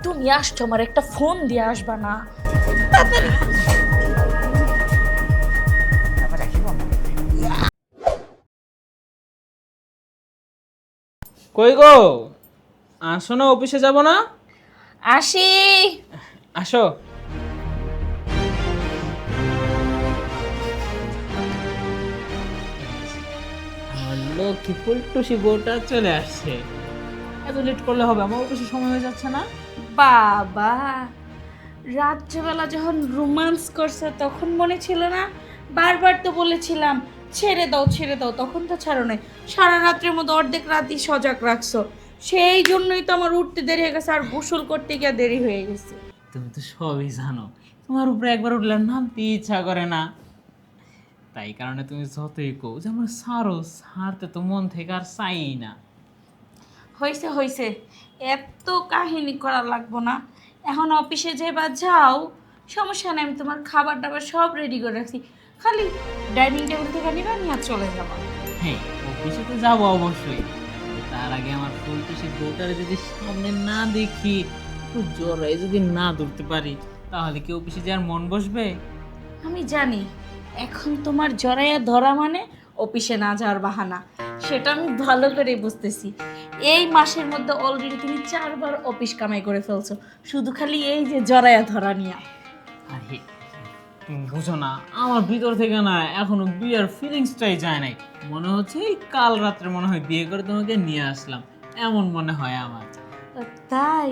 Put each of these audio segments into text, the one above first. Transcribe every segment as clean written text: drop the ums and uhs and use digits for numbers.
তুমি আসছো, আমার একটা ফোন দিয়ে আসবা না? কই গো, আসো না, অফিসে যাব না? আসি। আসো। আমার লক্ষ্মী ফুলটুসি বউটা চলে আসছে। এত লেট করলে হবে? আমার অফিসে সময় হয়ে যাচ্ছে না। বাবা, রাত্রেবেলা যখন রোমান্স করছে তখন মনে ছিল না? বারবার তো বলেছিলাম ছেড়ে দাও ছেড়ে দাও, তখন তো ছাড়ো নাই। সারা রাত্রের মধ্যে অর্ধেক রাতই সজাগ রাখছো। সেই জন্যই তো আমার উঠতে দেরি হয়ে গেছে, আর গোসল করতে গিয়ে দেরি হয়ে গেছে। তুমি তো সবই জানো, তোমার উপরে একবার উঠলে নামতে ইচ্ছা করে না। তাই কারণে তুমি যতই কও যে আমার সারো, সারতে তো মন থেকে আর চাই না। হয়েছে হয়েছে, এত কাহিনী করা লাগবো না। এখন অফিসে যেবা যাও, সমস্যা নেই, আমি তোমার খাবার দাবার সব রেডি করে রাখছি। খালি ডাইনিং টেবিল থেকে নিবা, নিয়ে চলে যাবা। হ্যাঁ, অফিসে তো যাবো অবশ্যই। তার আগে আমার ফুলটুসি বউটারে যদি সামনে না দেখি, একটু জোরে যদি না ধরতে পারি, তাহলে কি অফিসে যাওয়ার মন বসবে? আমি জানি এখন তোমার জড়াইয়া ধরা মানে অফিসে না যাওয়ার বাহানা। সেটা আমি ভালো করেই বুঝতেছি। এই মাসের মধ্যে অলরেডি তুমি 4বার অফিস কামাই করে ফেলছো, শুধু খালি এই যে জড়াইয়া ধরা নিয়া। আরে তুমি বুঝো না, আমার ভিতর থেকে না এখনো বিয়ের ফিলিংসটাই যায় নাই। মনে হচ্ছে এই কাল রাত্রে মনে হয় বিয়ে করে তোমাকে নিয়ে আসলাম, এমন মনে হয় আমার। তাই?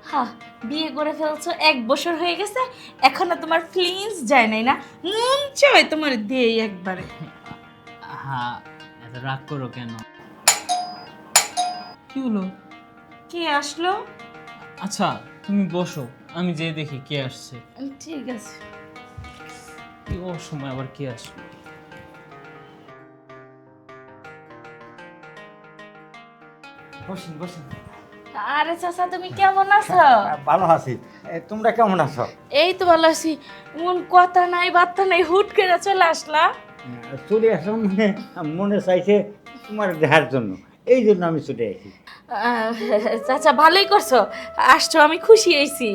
হ্যাঁ, বিয়ে করে ফেলছো, 1 বছর হয়ে গেছে, এখনো তোমার ফিলিংস যায় নাই না? মন চায় তোমার দেই একবারে। হ্যাঁ, এত রাগ করো কেন? কি হলো? কে আসলো? আচ্ছা, তুমি বসো, আমি যেয়ে দেখি কে আসছে। ঠিক আছে। কি সময় আবার কে আসলো? বসেন বসেন। আরে চাচা, তুমি কেমন আছো? ভালো আছি। তোমরা কেমন আছো? এই তো ভালো আছি। মন কথা নাই বার্তা নাই, হুট করে চলে আসলা। চলে আসলাম মানে মনে চাইছে তোমার দেখার জন্য, এই জন্য আমি ছুটে আসি। চাচা ভালোই করছো, আসছো, আমি খুশি হয়েছি।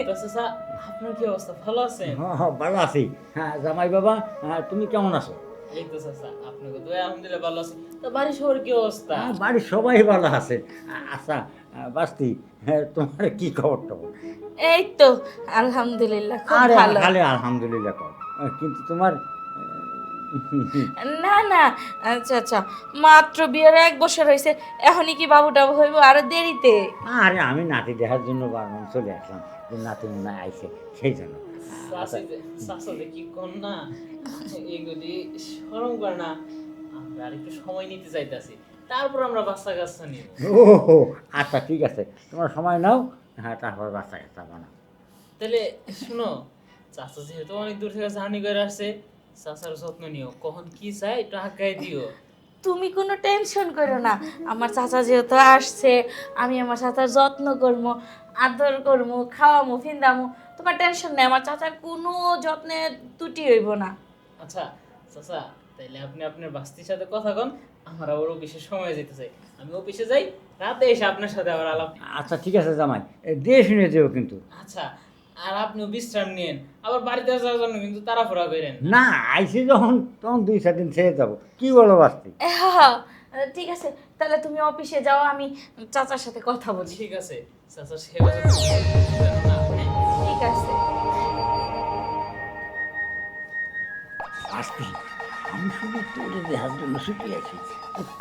তো চাচা, আপনার কি অবস্থা, ভালো আছেন? হ্যাঁ হ্যাঁ ভালো আছি। হ্যাঁ জামাই বাবা, তুমি কেমন আছো? এই তো চাচা, আপনাকে তো আলহামদুলিল্লাহ ভালো আছি। তো বাড়ির সবার কি অবস্থা? বাড়ির সবাই ভালো আছে। আচ্ছা বাস্তি, তোমার কি খবর টবর? এই তো আলহামদুলিল্লাহ, খুব আরে ভালো। খালে আলহামদুলিল্লাহ কর। কিন্তু তোমার না না, আচ্ছা আচ্ছা, মাত্র বিয়ের 1 বছর হয়েছে, এখনই কি বাবু টাবু হইব আরো দেরিতে? আরে আমি নাতি দেখার জন্য বারবার চলে আসলাম, যে নাতি মনে হয় আইসে সেই জন্য। আচ্ছা চাচা কি কর না, এগুলি শরম করে না। আমরা আর একটু সময় নিতে চাইতেছি, তারপর আমরা বাচ্চা কাচ্চা নিব। ও আচ্ছা ঠিক আছে, তোমার সময় নাও। হ্যাঁ তারপর বাচ্চা কাচ্চা বানাও। তাহলে শুনো, চাচা যেহেতু অনেক দূর থেকে জার্নি করে আসছে, চাচার যত্ন নিও, কখন কি চাই একটু আগাই দিও। তুমি কোনো টেনশন করো না, আমার চাচা যেহেতু আসছে, আমি আমার চাচার যত্ন করবো, আদর করবো, খাওয়ামো, ফিন্দামো। তোমার টেনশন নেই, আমার চাচার কোনো যত্নে ত্রুটি হইব না। আচ্ছা চাচা, তাইলে আপনি আপনার বাস্তির সাথে কথা কন, আমার আবার অফিসে সময় যেতে চাই। আমি অফিসে যাই, রাতে এসে আপনার সাথে আবার আলাপ। আচ্ছা ঠিক আছে জামাই, দিয়ে শুনে যেও কিন্তু। আচ্ছা, আর আপনিও বিশ্রাম নিন, আবার বাড়িতে যাওয়ার জন্য কিন্তু তাড়াহুড়া করেন না। না আইসি যখন তখন 2-4 দিন ছেড়ে যাবো, কি বলো বাস্তি? হ্যাঁ, ঠিক আছে, তাহলে তুমি অফিসে যাও, আমি চাচার সাথে কথা বলি। ঠিক আছে চাচা, সেবা যত্ন করবেন না, হ্যাঁ? ঠিক আছে। বাস্তি, আমি শুধু তোরে দেখার জন্য ছুটি আছি।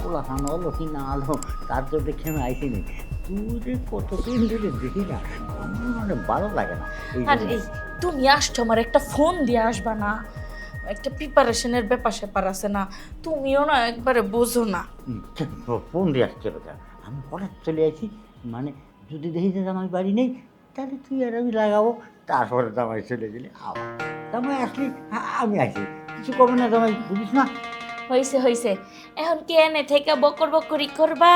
পোলা খান হলো কি না হলো তার তো দেখে আমি আইসি নি। তুই যে কতদিন ধরে দেখি না, আমার মানে ভালো লাগে না এই আর জন্য। এই, তুমি আসছো, আমার একটা ফোন দিয়ে আসবা না? একটা প্রিপারেশনের ব্যাপার স্যাপার আছে না, তুমিও না একবারে বোঝো না। ফোন দিয়ে আসছে বেটা, আমি হঠাৎ চলে আসি, মানে যদি দেখি যে জামাই বাড়ি নেই, তাহলে তুই আর আমি লাগাবো, তারপরে জামাই চলে গেলে আবার জামাই আসলি আমি আসি, কিছু কবে না জামাই, বুঝিস না? হয়েছে হয়েছে, এখন কি এনে থেকে বকর বকরি করবা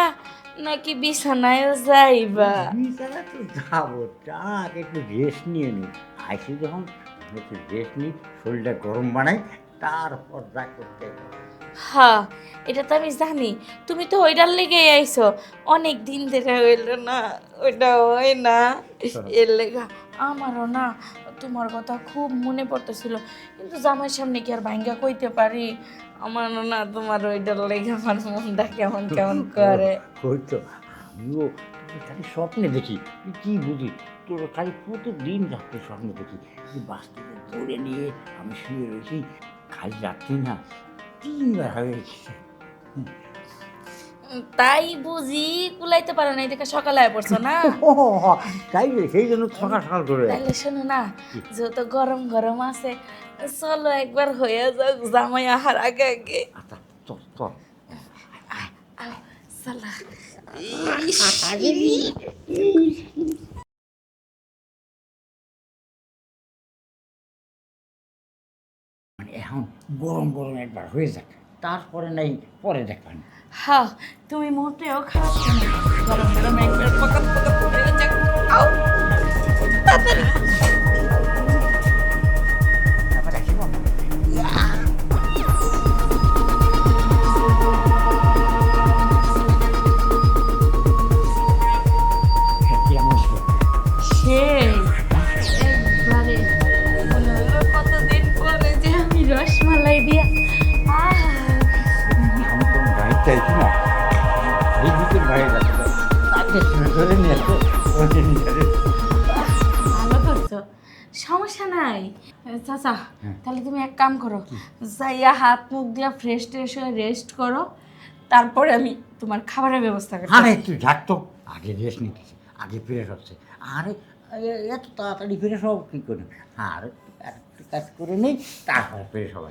নাকি বিছানায় যাইবা? বিছানা তো যাবো, যাক একটু রেস্ট নিয়ে নি। আইসি যখন একটু রেস্ট নিই, শরীরটা গরম বানাই, তারপর যা করতে হবে। হ্যাঁ, এটা তো আমি জানি। তুমি তো ওইটার লেগে আইছো। অনেক দিন ধরে হইল না, ওইটা হয় না। এর লেগা আমারও না তোমার কথা খুব মনে পড়তেছিল, কিন্তু জামাইয়ের সামনে কি আর ভাঙ্গা কইতে পারি? আমারও না তোমার ওইটার লেগে আমার মনটা কেমন কেমন করে। ওই তো আমিও তোকে খালি স্বপ্নে দেখি, তুই কি বুঝি? তোর খালি প্রতিদিন রাত্রে স্বপ্নে দেখি যে বাস্তবে ধরে নিয়ে আমি শুয়ে রয়েছি। খালি রাত্রি না, 3বার হয়ে গেছে। তাই বুঝি কুলাইতে পারে না, দেখে সকালে আয় পড়ছো না। তাই রে, সেই জন্য সকাল সকাল করে তাইলে শোনো না, যেহেতু গরম গরম আছে, চলো একবার হয়ে যাক জামাই আহার আগে আগে। আচ্ছা চল চল। আও, চলো। মানে এখন গরম গরম একবার হয়ে যাক, তারপরে নাই পরে দেখবেন। হ্যাঁ, তুমি মোটেও খারাপ না। গরম গরম একবার পকাত পকাত হয়ে যাক। আও, তাড়াতাড়ি। তারপরে আসিব। কেমন ছিল? সেই একবারে মনে হলো কতদিন পরে যে আমি রসমালাই দিয়া আমি তো গাড়ি চাইছি না, এই দিকের বাইরে যাচ্ছে, তাকে ধরে নিয়ে আসো, ওকে নিয়ে আসো। ভালো করছো, সমস্যা নাই। চাচা, তাহলে তুমি এক কাম করো, যাইয়া হাত মুখ দিয়া ফ্রেশ ট্রেশ হয়ে রেস্ট করো, তারপরে আমি তোমার খাবারের ব্যবস্থা করি। আরে তুই থাকতো, আগে রেস্ট নিতেছি, আগে ফ্রেশ হচ্ছে। আরে এত তাড়াতাড়ি ফ্রেশ হব কী করে? আর একটু কাজ করে নেই, তারপরে ফ্রেশ হবে।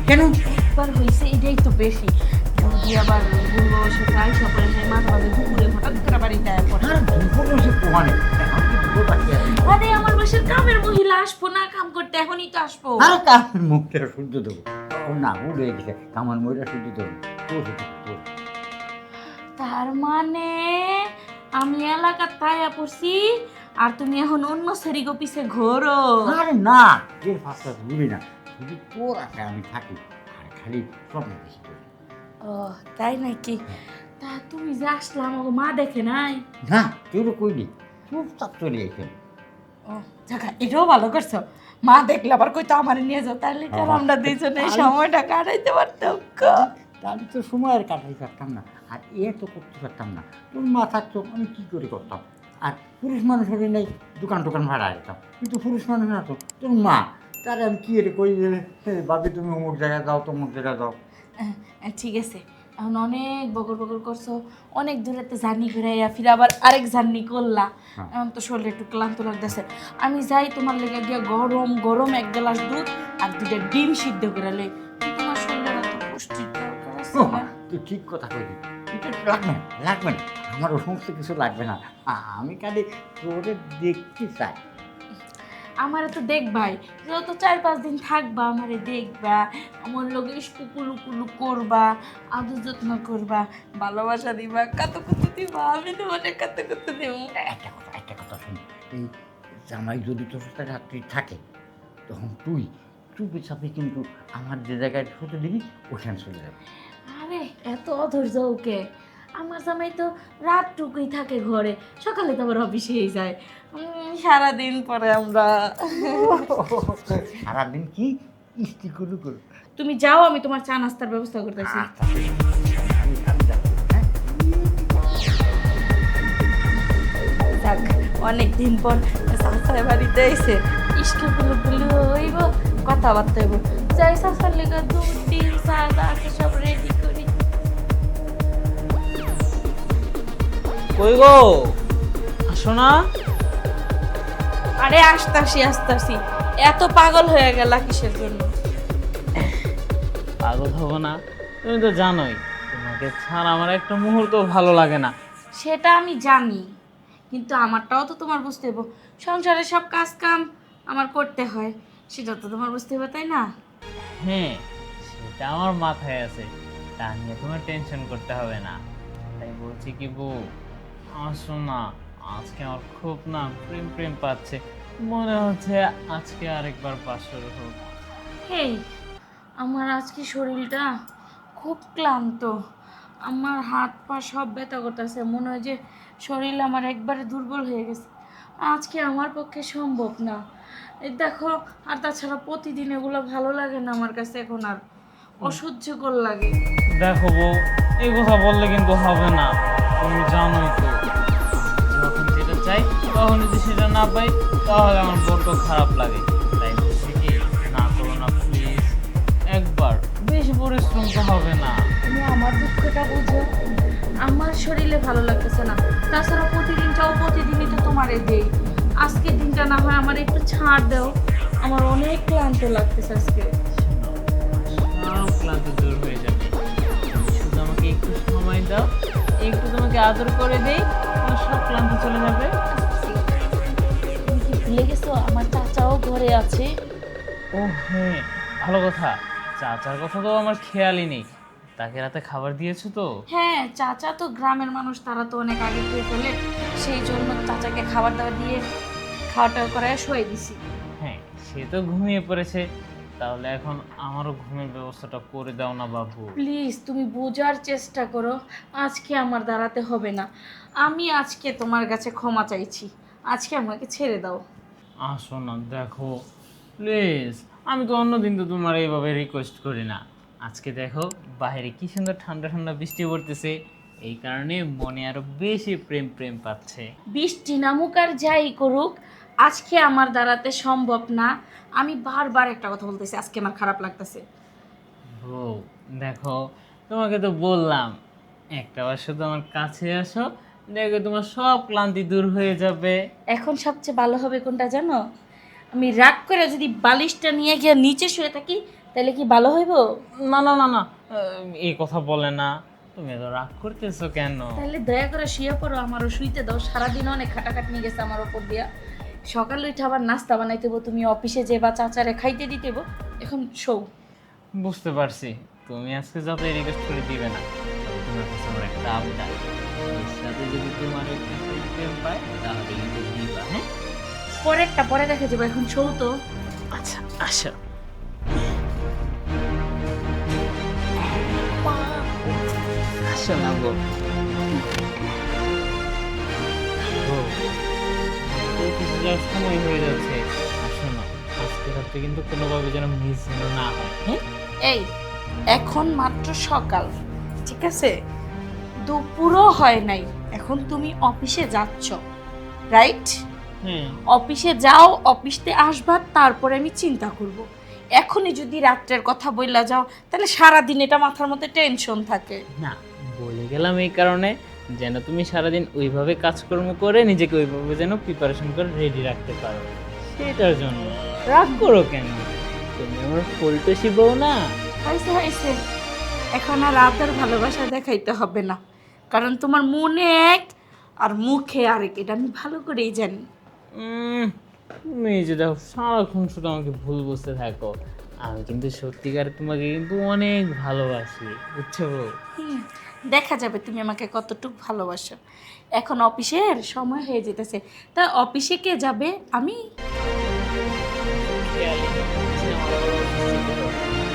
কেন? একবার হয়েছে এটাই তো বেশি, যদি আবার বুড়ো বসে প্রায় সকালে যায় মাঝে মাঝে দুপুরে হঠাৎ করে বাড়িতে আয়া পড়ে। আর দুপুর বসে প্রমাণে এখন কি দুপুর বাকি আছে? আরে আমার বাসার কামের মহিলা আসবো না কাম করতে, এখনই তো আসবো। আরে কামের মুখটা শুদ্ধ দেবো, ও না উড়ে গেছে, কামার মহিলা শুদ্ধ দেবো তোর তোর। তার মানে আমি এলাকার তাইয়া পড়ছি, আর তুমি এখন অন্য সেরিগো পিছে ঘোরো। আরে না, এর ফাঁসটা ঘুরি না, শুধু তোর আছে আমি থাকি, আর খালি স্বপ্ন দেখি তোর। ও তাই নাকি? তা তুমি যে আসলে আমাকে মা দেখে নাই? না তোরও কইনি, চুপচাপ চলে আইতেন। ও জায়গা, এটাও ভালো করছো। মা দেখলে আবার কই তো আমার নিয়ে যাও, তাহলে কার আমরা দুইজনে এই সময়টা কাটাইতে পারতাম। তাহলে তো সময় আর কাটাতে পারতাম না, আর এ তো করতে পারতাম না। তোর মা থাকতো, আমি কী করে করতাম? আর পুরুষ মানুষ হলে নেই, দোকান টোকান ভাড়া যেতাম, কিন্তু পুরুষ মানুষ না তো, তোর মা, তাহলে আমি কী এর কই যে ভাবি তুমি অমুক জায়গায় যাও, তমুক জায়গায় যাও। ঠিক আছে, এখন অনেক বকর বকর করছো, অনেক দূরেতে জার্নি করে ফিরে আবার আরেক জার্নি করলা, এখন তো শরীরে একটু ক্লান্ত লাগতেছে। আমি যাই তোমার লেগে দিয়ে গরম গরম 1 গ্লাস দুধ আর 2টা ডিম সিদ্ধ করে লই। তোমার শরীরে এত পুষ্টির দরকার আছে না? তুই ঠিক কথা কইলি, এটা লাগবে না, লাগবে না, আমার ও সমস্ত কিছু লাগবে না, আমি খালি তোরে দেখতে চাই। আমারে তো দেখবাই, যেহেতু 4-5 দিন থাকবা, আমারে দেখবা, আমার লগে কুকুলু কুলু করবা, আদর যত্ন করবা, ভালোবাসা দিবা, কাতুকুতু দিবা, আমি তোমাকে কাতুকুতু দিব। একটা কথা শুন, এই জামাই যদি তোর সাথে রাত্রি থাকে, তখন তুই চুপি চাপি কিন্তু আমার যে জায়গায় শুতে দিবি ওখানে চলে যাবে। আরে এত অধৈর্য ওকে, আমার জামাই তো রাতটুকুই থাকে ঘরে, সকালে তো আবার অফিসেই যায়। সারাদিন পরে আমরা সারাদিন কি ইস্তি করু করু। তুমি যাও, আমি তোমার চা নাস্তার ব্যবস্থা করতেছি। আমি যাবো, হ্যাঁ? যাক, অনেকদিন পর চাচার বাড়িতে এসে ইস্কুগুলো গুলো হইব, কথাবার্তা হইব। যাই চাচার লেগে দুধ ডিম চা যা আছে সব রেডি করি। কই গো, আসো না। আরে আসতাছি আসতাছি, এত পাগল হয়ে গেল কিসের জন্য? পাগল হবো না, তুমি তো জানোই তোমাকে ছাড়া আমার একটা মুহূর্ত ভালো লাগে না। সেটা আমি জানি, কিন্তু আমারটাও তো তোমার বুঝতে হবে। সংসারের সব কাজ কাম আমার করতে হয়, সেটা তো তোমার বুঝতে হবে, তাই না? হ্যাঁ, সেটা আমার মাথায় আছে, তা নিয়ে তোমার টেনশন করতে হবে না। তাই বলছি কি বউ, আসো না, আজকে আমার খুব না প্রেম প্রেম পাচ্ছে, মনে হচ্ছে আজকে আরেকবার বাসর হোক। হেই, আমার আজকে শরীরটা খুব ক্লান্ত। আমার হাত পা সব ব্যথা করতেছে, মনে হয় যে শরীর আমার একবারে দুর্বল হয়ে গেছে। আজকে আমার পক্ষে সম্ভব না। এই দেখো, আর তাছাড়া প্রতিদিন এগুলো ভালো লাগে না আমার কাছে, এখন আর অসহ্যকর লাগে। দেখো বউ, এই কথা বললে কিন্তু হবে না। তুমি জানোই তো, যখন যেটা চাই তখন যদি সেটা না পাই তাহলে আমার বড্ড খারাপ লাগে। তাই বলছি কি, না করো না প্লিজ। একবার বেশি পরিশ্রম তো হবে না। তুমি আমার দুঃখটা বুঝো। আমার শরীরে ভালো লাগতেছে না, তাছাড়া প্রতিদিনটাও প্রতিদিনই তো তোমারে দেই। আজকের দিনটা না হয় আমার একটু ছাড় দাও, আমার অনেক ক্লান্ত লাগতেছে আজকে। সব ক্লান্তি দূর হয়ে যাবে। তুমি শুধু আমাকে একটু সময় দাও, একটু তোমাকে আদর করে দেই, তোমার সব ক্লান্তি চলে যাবে। তুমি কি ভুলে গেছো আমার চাচাও ঘরে আছে? ও হ্যাঁ, ভালো কথা। চাচার কথা তো আমার খেয়ালই নেই। তাকে রাতে খাবার দিয়েছো তো? হ্যাঁ, চাচা তো গ্রামের মানুষ, তারা তো অনেক আগে খেয়ে ফেলে, সেই জন্য চাচাকে খাবার দাবার দিয়ে খাওয়া টাওয়া করায় শুয়ে দিছি। হ্যাঁ, সে তো ঘুমিয়ে পড়েছে। তাহলে এখন আমারও ঘুমের ব্যবস্থাটা করে দাও না বাবু। প্লিজ তুমি বোঝার চেষ্টা করো, আজকে আমার দাঁড়াতে হবে না। আমি আজকে তোমার কাছে ক্ষমা চাইছি, আজকে আমাকে ছেড়ে দাও। আসো না, দেখো প্লিজ। আমি তো অন্যদিন তো তোমার এইভাবে রিকোয়েস্ট করি না। আজকে দেখো বাইরে কি সুন্দর ঠান্ডা ঠান্ডা বৃষ্টি পড়তেছে, এই কারণে মনে আরো বেশি প্রেম প্রেম পাচ্ছে। বৃষ্টি নামুক আর যাই করুক, আজকে আমার দাঁড়াতে সম্ভব না। আমি বারবার একটা কথা বলতেছি, আজকে আমার খারাপ লাগতেছে। ও দেখো, তোমাকে তো বললাম একটাবার শুধু আমার কাছে আসো, দেখো তোমার সব ক্লান্তি দূর হয়ে যাবে। এখন সবচেয়ে ভালো হবে কোনটা জানো? আমি রাগ করে যদি বালিশটা নিয়ে গিয়ে নিচে শুয়ে থাকি, তাহলে কি ভালো হইব? না না না না, এই কথা বলে না। তুমি এত রাগ করতেছো কেন? তাহলে দয়া করে শুয়ে পড়ো, আমারও শুইতে দাও। সারাদিন অনেক খাটাখাটনি নিয়ে গেছে আমার ওপর দিয়া। সকালে উঠে আবার নাস্তা বানাইতে হবো, তুমি অফিসে যে বা চাচারে খাইতে দিতে হবো। এখন শোও। বুঝতে পারছি, তুমি আজকে যাতে রিকোয়েস্ট করে দিবে না। তবে তোমার কাছে আমার একটা আবদার, এর সাথে যদি তোমার একটু প্রেম পায় তাহলে কিন্তু দিবা। হ্যাঁ পরেরটা পরে দেখা যাবে, এখন শোও তো। আচ্ছা, আসো। আসো না গো। অফিসে যাওয়ার সময় হয়ে যাচ্ছে। আসো না, আজকে রাত্রে কিন্তু কোনোভাবে যেন মিস যেন না হয়। হ্যাঁ এই এখন মাত্র সকাল, ঠিক আছে? দুপুরও হয় নাই, এখন তুমি অফিসে যাচ্ছ, রাইট? হ্যাঁ অফিসে যাও, অফিসতে আসবা, তারপরে আমি চিন্তা করব। এখনই যদি রাত্রের কথা বইলা যাও, তাহলে সারাদিন এটা মাথার মধ্যে টেনশন থাকে। না, বলে গেলাম এই কারণে যেন তুমি সারাদিন ওইভাবে কাজকর্ম করে নিজেকে ওইভাবে যেন প্রিপারেশন করে রেডি রাখতে পারো, সেটার জন্য। রাগ করো কেন? তুমি আমার ফুলটসি বউ না? হয়েছে হয়েছে, এখন আর রাত আর ভালোবাসা দেখাইতে হবে না, কারণ তোমার মনে এক আর মুখে আরেক, এটা আমি ভালো করেই জানি। তুমি যে দেখো সারাক্ষণ শুধু আমাকে ভুল বুঝতে থাকো। আমি কিন্তু সত্যিকার তোমাকে কিন্তু অনেক ভালোবাসি, বুঝছো বউ? দেখা যাবে তুমি আমাকে কতটুকু ভালোবাসো। এখন অফিসের সময় হয়ে যেতেছে, তা অফিসে কে যাবে? আমি। খেয়ালই হচ্ছে আমার আবার অফিসে করো।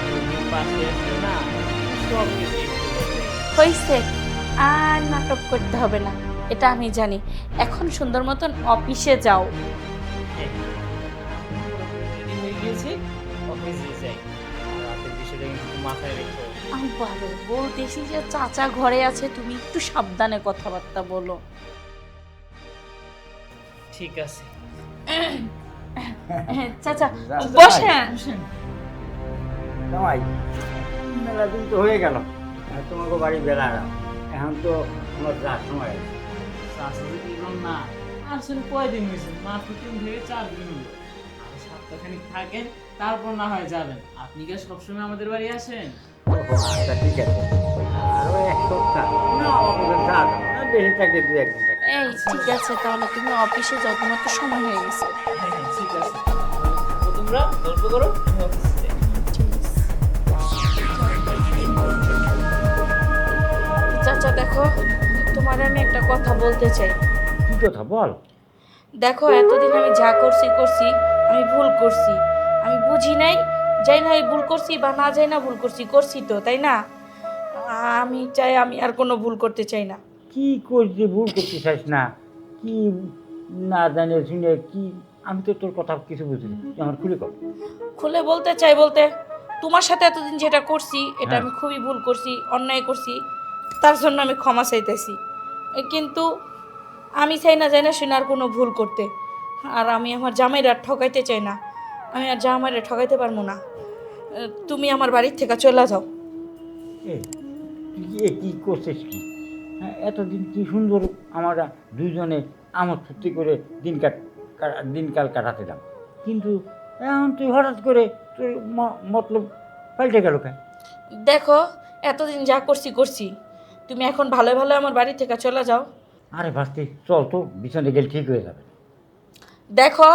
তুমি পাশে আসলে না, সব কিছুই ভুলে যাই। হয়েছে, আর নাটক করতে হবে না, এটা আমি জানি। এখন সুন্দর মতন অফিসে যাও। রেডি হয়ে গিয়েছি, অফিসে যাই। আর রাতের বিষয়টা কিন্তু মাথায় রেখো। আমি পারো বলতেছি যে চাচা ঘরে আছে, তুমি একটু সাবধানে কথাবার্তা বলো। ঠিক আছে। চাচা বসেন। জামাই, মেলা দিন তো হয়ে গেল, আর তোমাকে বাড়ি বেড়ালাম, এখন তো তোমার যাওয়ার সময় আছে। শাশুড়ি দিলাম না, আসলে কয়দিন হয়েছে? মাত্র 3 থেকে 4 দিন হলো। আর সপ্তাহখানিক থাকেন, তারপর না হয় যাবেন। আপনি কি আর সবসময় আমাদের বাড়ি আসেন? ওহো, আচ্ছা ঠিক আছে, আরও এক সপ্তাহ না আমাদের যা বেশি থাকে 2-1 দিন থাকে। এই ঠিক আছে, তাহলে তুমি অফিসে যাও, তোমার তো সময় হয়ে গেছে। হ্যাঁ হ্যাঁ, ঠিক আছে। তো তোমরা গল্প করো, আমি অফিসে যাই। চাচা দেখো, তোমার আমি একটা কথা বলতে চাই। কি কথা বল? দেখো, এতদিন আমি যা করছি, আমি ভুল করছি। আমি বুঝি নাই যাই না এই ভুল করছি বা না যাই না ভুল করছি করছি তো, তাই না? আমি চাই আমি আর কোনো ভুল করতে চাই না। কি করছি ভুল করতে চাস না? কি না জানে শুনে কি? আমি তো তোর কথা কিছু বুঝিনি, তুই আমার খুলে কর। খুলে বলতে চাই বলতে, তোমার সাথে এতদিন যেটা করছি এটা হ্যাঁ। আমি খুবই ভুল করছি, অন্যায় করছি, তার জন্য আমি ক্ষমা চাইতেছি। কিন্তু আমি চাই না জানি না শুনে আর কোনো ভুল করতে। আর আমি আমার জামাইরা আর ঠকাইতে চাই না, আমি আর জামাইরা ঠকাইতে পারবো না। তুমি আমার বাড়ির থেকে চলে যাও। এ তুই কি করছিস কি? হ্যাঁ, এতদিন কি সুন্দর আমরা দুজনে আমোদ ফুর্তি করে দিনকাল কাটাতেলাম, কিন্তু এখন তুই হঠাৎ করে তোর মতলব পাল্টে গেল কেন? দেখো, এতদিন যা করছি করছি, তুমি এখন ভালো ভালো আমার বাড়ি থেকে চলে যাও। আরে ভাস্তি চল তো, বিছানে গেলে ঠিক হয়ে যাবে। দেখো,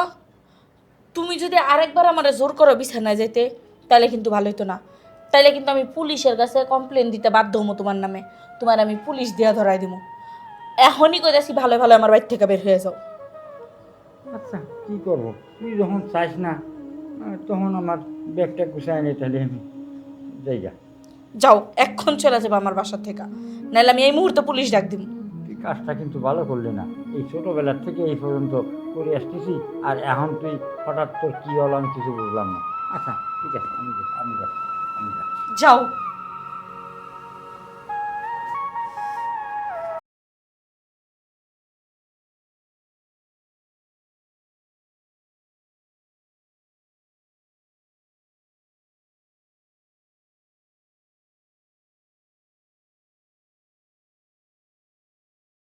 তুমি যদি আরেকবার আমার জোর করো বিছানায় যেতে, তাহলে কিন্তু ভালো হতো না। তাইলে কিন্তু আমি পুলিশের কাছে কমপ্লেন দিতে বাধ্য হবো তোমার নামে, তোমার আমি পুলিশ দিয়া ধরাই দেবো। এখনই কইতাছি ভালো ভালো আমার বাড়ি থেকে বের হয়ে যাও। আচ্ছা কি করব, তুই যখন চাইস না তখন আমার ব্যাগটা গুছায় নে, তাহলে আমি যাইগা। যাও, এক্ষণ চলে যাবো আমার বাসা থেকে, নাহলে আমি এই মুহূর্তে পুলিশ ডাক দিব। তুই কাজটা কিন্তু ভালো করলি না, এই ছোটোবেলার থেকে এই পর্যন্ত করে আসতেছি, আর এখন তুই হঠাৎ তোর কী হলো আমি কিছু বুঝলাম না। আচ্ছা ঠিক আছে, আমি যাচ্ছি। যাও।